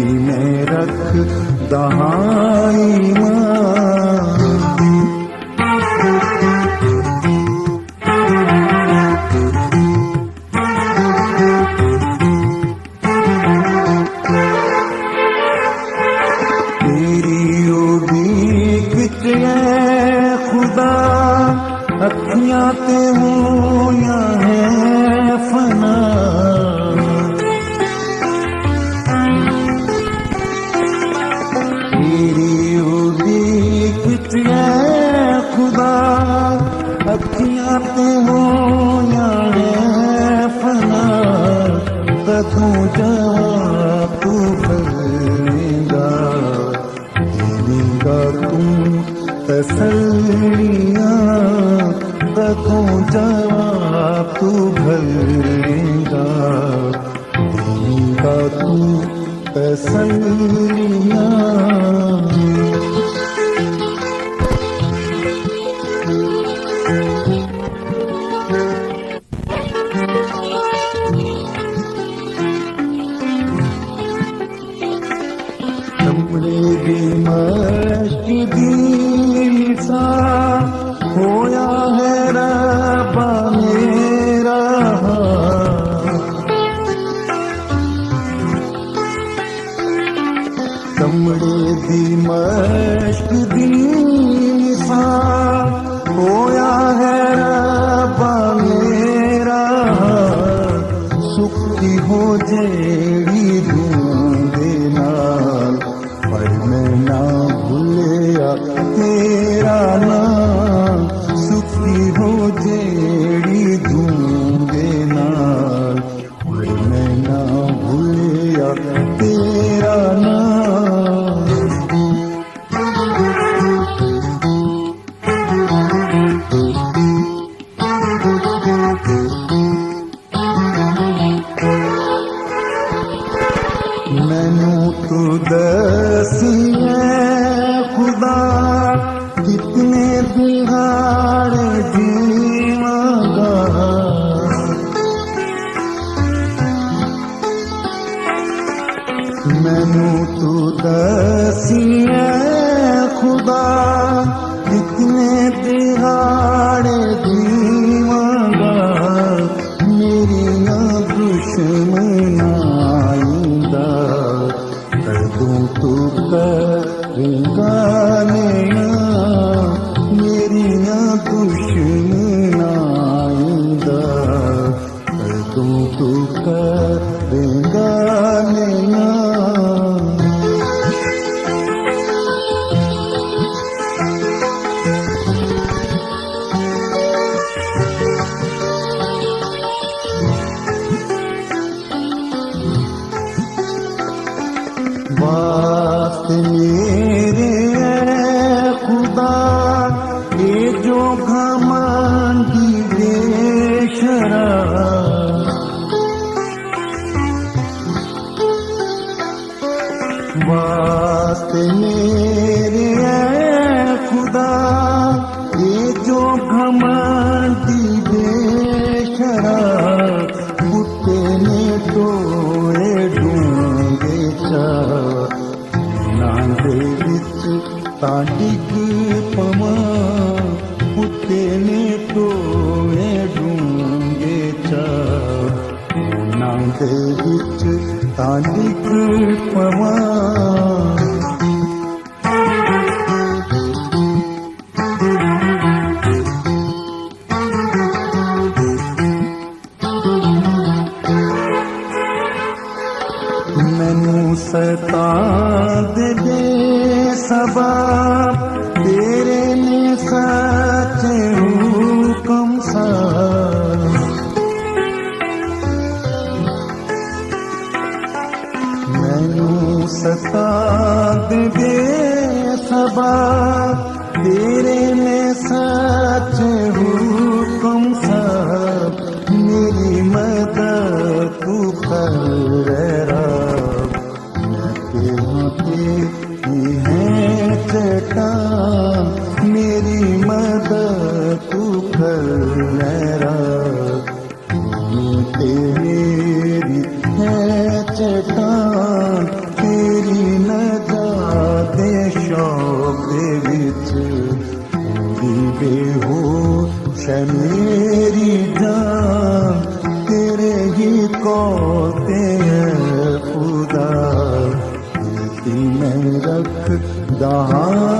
गोदी में रख दहाई माँ। तेरी उड़ीक है खुदा, अखियां ते हो या है फना। तेरी उड़ीक है खुदा, अखियां ते हो या है फना। कदों जवाब तू भरेगा, देगा तू तसल्लियाँ। कदों जवाब तू भरेगा, देगा तू तसल्लियाँ। मश्क दी सा होया है रब्बा मेरा। कमरे दी मश्क दी सा होया है रब्बा मेरा। सुखी हो जेड़ी दूंदे नाल, पर मैं ना भूलिया तेरा नाम। सुखी हो जेड़ी दूंदे नाल, पर मैं ना भूलिया तेरा नाम। मैनू तू दसिए खुदा, कितने दिहाड़े जीवांगा। मैनू तू दसिए खुदा, कितने दिहाड़े जीवांगा। मेरिया दुश्मनां कदों तू करेगा नैया। मेरिया दुश्मनां कदों तू करेगा नैया। वास्ते मेरे है खुदा, ये जो घमंडी बेशरा। वास्ते मेरे है खुदा, ये जो घमंडी बेशरा। कुत्ते ने टोए ढूंढे नांदे विच ताडिक पवा। कुत्ते ने टोए ढूंढे नांदे विच ताडिक पवा। मैनू सतां दे सबब, तेरे ने सच्चे हुक्म सा। मैनू सतां दे सबब, तेरे ने सच्चे हुक्म सा। मेरी मदद तू कर रब, है चट्टान। मेरी मदद तू कर रब, मेरी है चट्टान। बेहोश है मेरी जान, तेरे ही कौते हैं खुदा, दिल में रख दहा